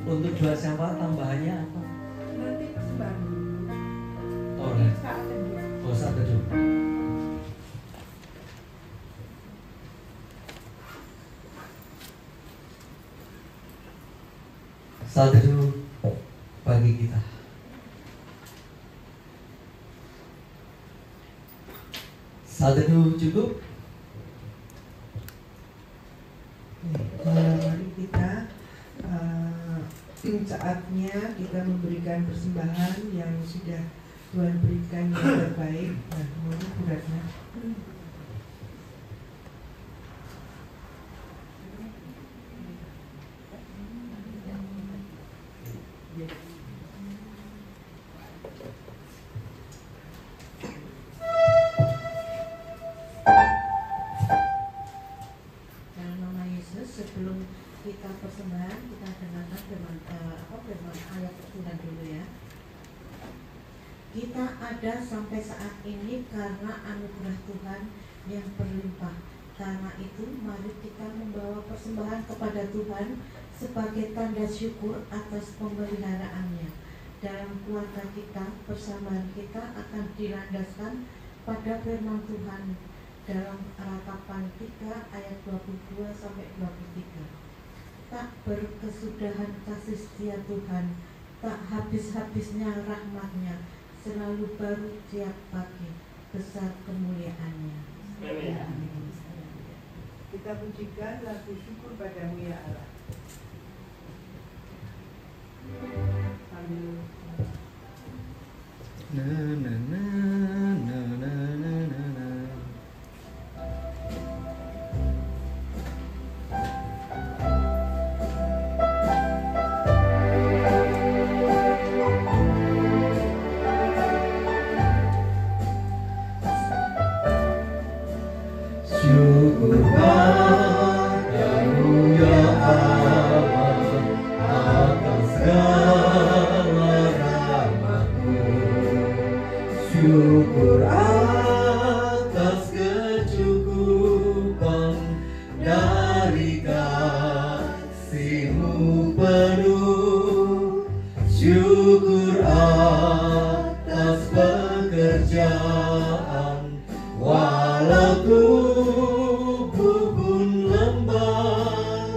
Untuk doa siapa tambahannya apa? Nanti persembahan dulu. Oh, nah. Saat teduh. Oh, saat teduh. Saat teduh bagi kita. Saat teduh cukup. Mari kita saatnya kita memberikan persembahan yang sudah Tuhan berikan yang terbaik. Nah, mohon beratnya. Dalam nama Yesus, sebelum kita persembahan, kita dengarkan firman ayat Tuhan dulu ya. Kita ada sampai saat ini karena anugerah Tuhan yang berlimpah. Karena itu, mari kita membawa persembahan kepada Tuhan sebagai tanda syukur atas pemeliharaannya. Dalam keluarga kita, persembahan kita akan dilandaskan pada firman Tuhan dalam Ratapan 3 ayat 22 sampai 23. Tak berkesudahan kasih setia Tuhan, tak habis-habisnya rahmat-Nya, selalu baru tiap pagi, besar kemuliaan-Nya. Amin. Kita pujikan lagu syukur padamu ya Allah. Sambil Na na na na na na na na. padamu ya Allah atas segala rahmat-Mu. Syukur atas kecukupan dari kasih-Mu penuh. Syukur atas pekerjaan walau tubuh pun lemah.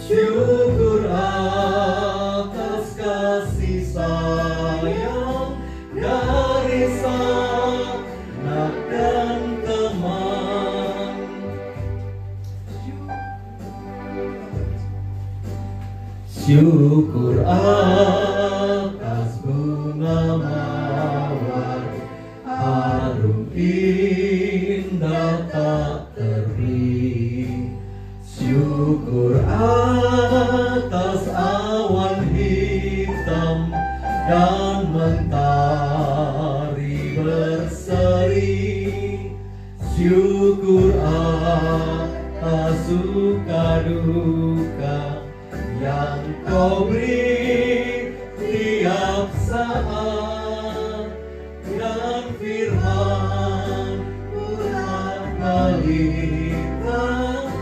Syukur atas kasih sayang dari sanak dan teman. Syukur atas bunga mawar harum indah tak teri. Syukur atas awan hitam dan mentari berseri. Syukur atas suka duka yang Kau beri tiap saat, dan firman Tuhan melihat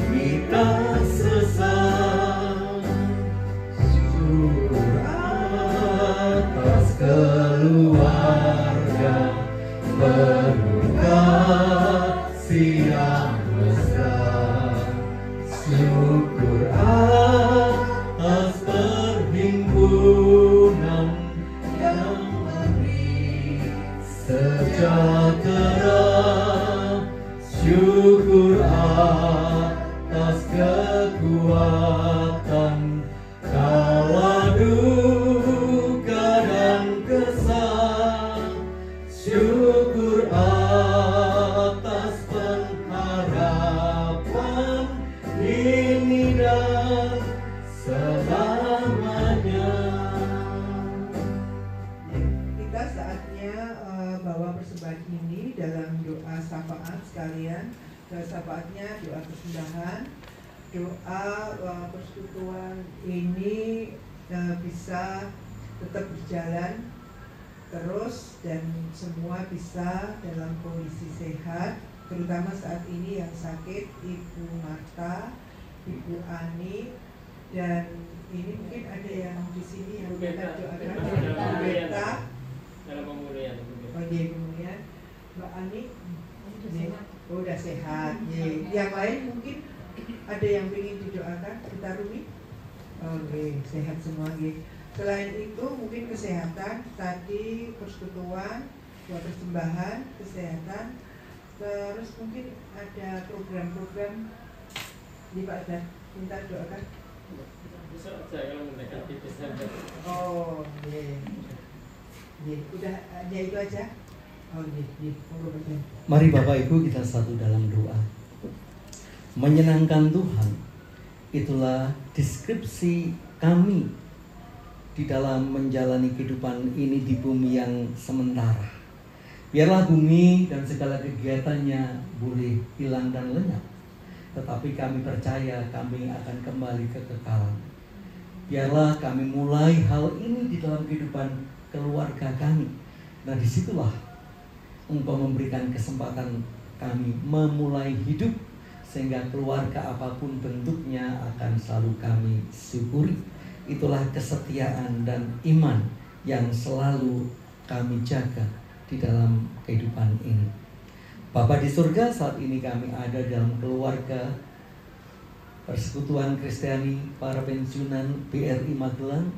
kita sesat. Syukur atas keluarga penuh kasih yang besar. Syukur atas perhimpunan yang memberi sejahtera. Syukur atas kekuatan kala duka dan kesal. Syukur atas pengharapan ini dan selamanya. Kita saatnya bawa persembahan ini dalam doa syafaat sekalian. Doa syafaatnya doa persembahan, doa persekutuan ini bisa tetap berjalan terus dan semua bisa dalam kondisi sehat, terutama saat ini yang sakit Ibu Marta, Ibu Ani, dan ini mungkin ada yang di sini yang kita doakan Ibu Beta dalam pemulihan. kemudian Mbak Ani udah sehat. Yang lain mungkin ada yang ingin didoakan, kita Rumi. Sehat semua. Selain itu mungkin kesehatan, tadi persekutuan, buat persembahan, kesehatan, terus mungkin ada program-program di Pak Dan minta doakan. Besok aja kalau mendekati Desember. Udah hanya itu aja. Mari Bapak Ibu kita satu dalam doa. Menyenangkan Tuhan, itulah deskripsi kami di dalam menjalani kehidupan ini di bumi yang sementara. Biarlah bumi dan segala kegiatannya boleh hilang dan lenyap, tetapi kami percaya kami akan kembali ke kekekalan. Biarlah kami mulai hal ini di dalam kehidupan keluarga kami. Nah, disitulah Engkau memberikan kesempatan kami memulai hidup, sehingga keluarga apapun bentuknya akan selalu kami syukuri. Itulah kesetiaan dan iman yang selalu kami jaga di dalam kehidupan ini. Bapa di surga, saat ini kami ada dalam keluarga Persekutuan Kristiani para pensiunan BRI Magelang.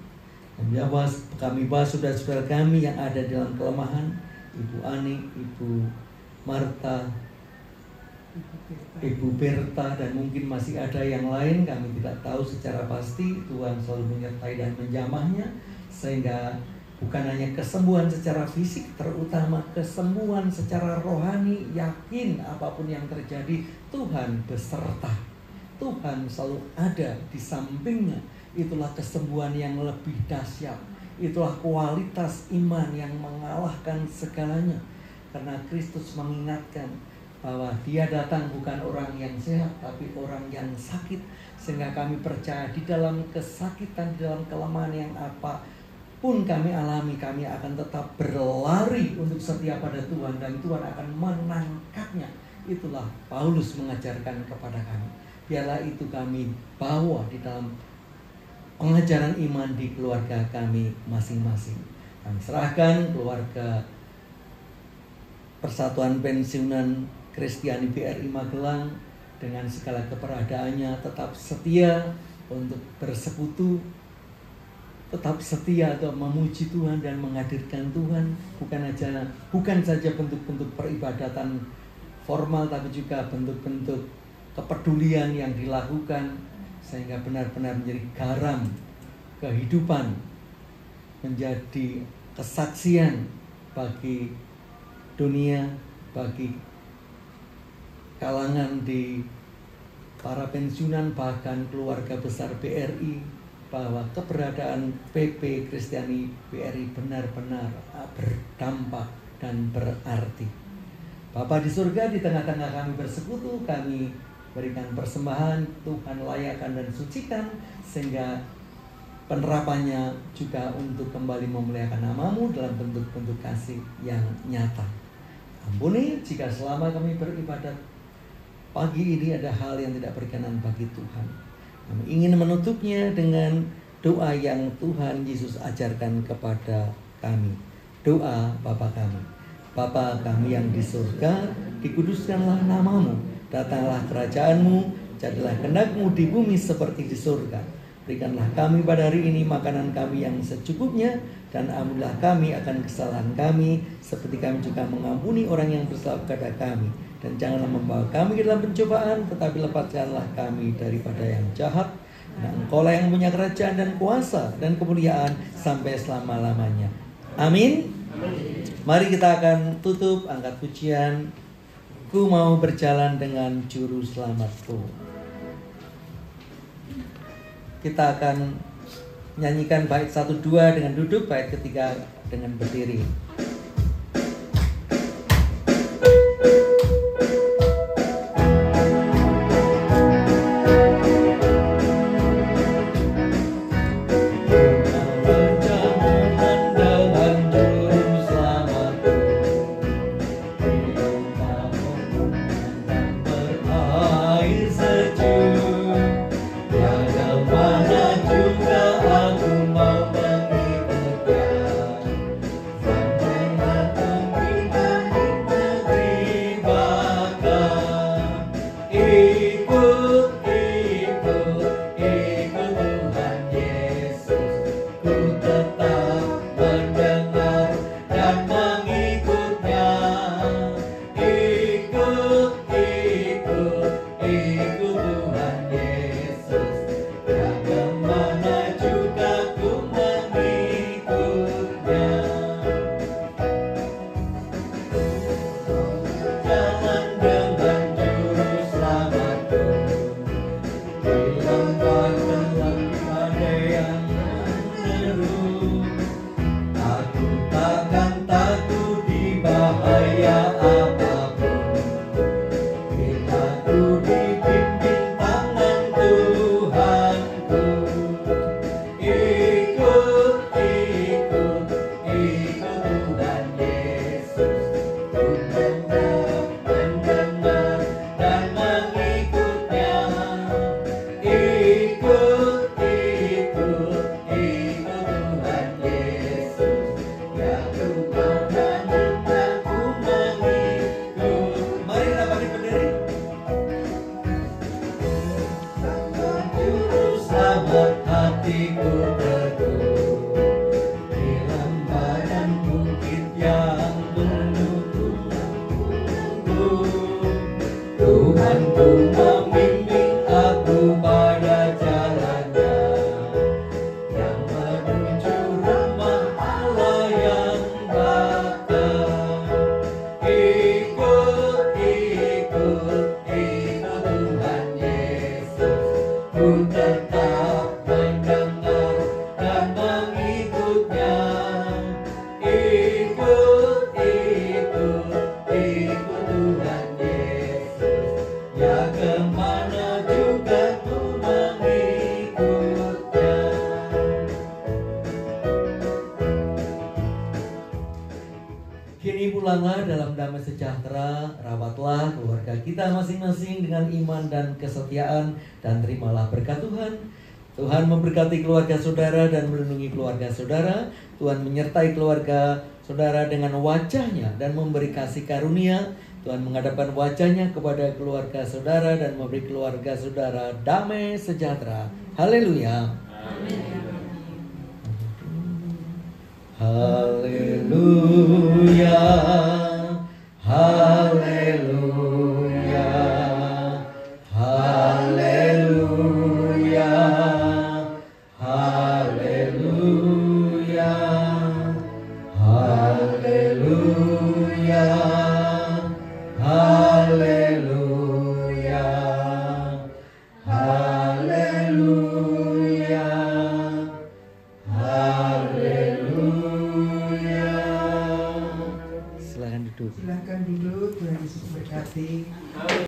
Kami bahas saudara-saudara kami yang ada dalam kelemahan, Ibu Ani, Ibu Marta, Ibu Berta, dan mungkin masih ada yang lain, kami tidak tahu secara pasti. Tuhan selalu menyertai dan menjamahnya, sehingga bukan hanya kesembuhan secara fisik, terutama kesembuhan secara rohani. Yakin apapun yang terjadi, Tuhan beserta. Tuhan selalu ada di sampingnya. Itulah kesembuhan yang lebih dahsyat. Itulah kualitas iman yang mengalahkan segalanya. karena Kristus mengingatkan bahwa Dia datang bukan orang yang sehat, tapi orang yang sakit. Sehingga kami percaya di dalam kesakitan, di dalam kelemahan yang apapun kami alami, kami akan tetap berlari untuk setia pada Tuhan, dan Tuhan akan menangkapnya. Itulah Paulus mengajarkan kepada kami. Biarlah itu kami bawa di dalam pengajaran iman di keluarga kami masing-masing. Kami serahkan keluarga Persatuan Pensiunan Kristiani BRI Magelang dengan segala keberadaannya tetap setia untuk bersekutu, tetap setia untuk memuji Tuhan dan menghadirkan Tuhan, bukan saja bentuk-bentuk peribadatan formal, tapi juga bentuk-bentuk kepedulian yang dilakukan sehingga benar-benar menjadi garam kehidupan, menjadi kesaksian bagi dunia, bagi kalangan di para pensiunan, bahkan keluarga besar BRI, bahwa keberadaan PP Kristiani BRI benar-benar berdampak dan berarti. Bapa di surga, di tengah-tengah kami bersekutu, kami berikan persembahan, Tuhan layakan dan sucikan, sehingga penerapannya juga untuk kembali memuliakan nama-Mu dalam bentuk-bentuk kasih yang nyata. Ampuni jika selama kami beribadat pagi ini ada hal yang tidak berkenan bagi Tuhan. Kami ingin menutupnya dengan doa yang Tuhan Yesus ajarkan kepada kami. Doa Bapa kami. Bapa kami yang di surga, dikuduskanlah nama-Mu. Datanglah kerajaan-Mu, jadilah kehendak-Mu di bumi seperti di surga. Berikanlah kami pada hari ini makanan kami yang secukupnya, dan ampunilah kami akan kesalahan kami, seperti kami juga mengampuni orang yang bersalah kepada kami. Dan janganlah membawa kami ke dalam pencobaan, tetapi lepaskanlah kami daripada yang jahat. Nah, Engkau lah yang punya kerajaan dan kuasa dan kemuliaan sampai selama-lamanya. Amin. Mari kita akan tutup angkat pujian, Ku mau berjalan dengan juru selamatku. Kita akan nyanyikan bait 1-2 dengan duduk, bait ketiga dengan berdiri. Ikut Kini pulanglah dalam damai sejahtera, rawatlah keluarga kita masing-masing dengan iman dan kesetiaan, dan terimalah berkat Tuhan. Tuhan memberkati keluarga saudara dan melindungi keluarga saudara. Tuhan menyertai keluarga saudara dengan wajah-Nya dan memberi kasih karunia. Tuhan menghadapkan wajah-Nya kepada keluarga saudara dan memberi keluarga saudara damai sejahtera. Haleluya. Haleluya.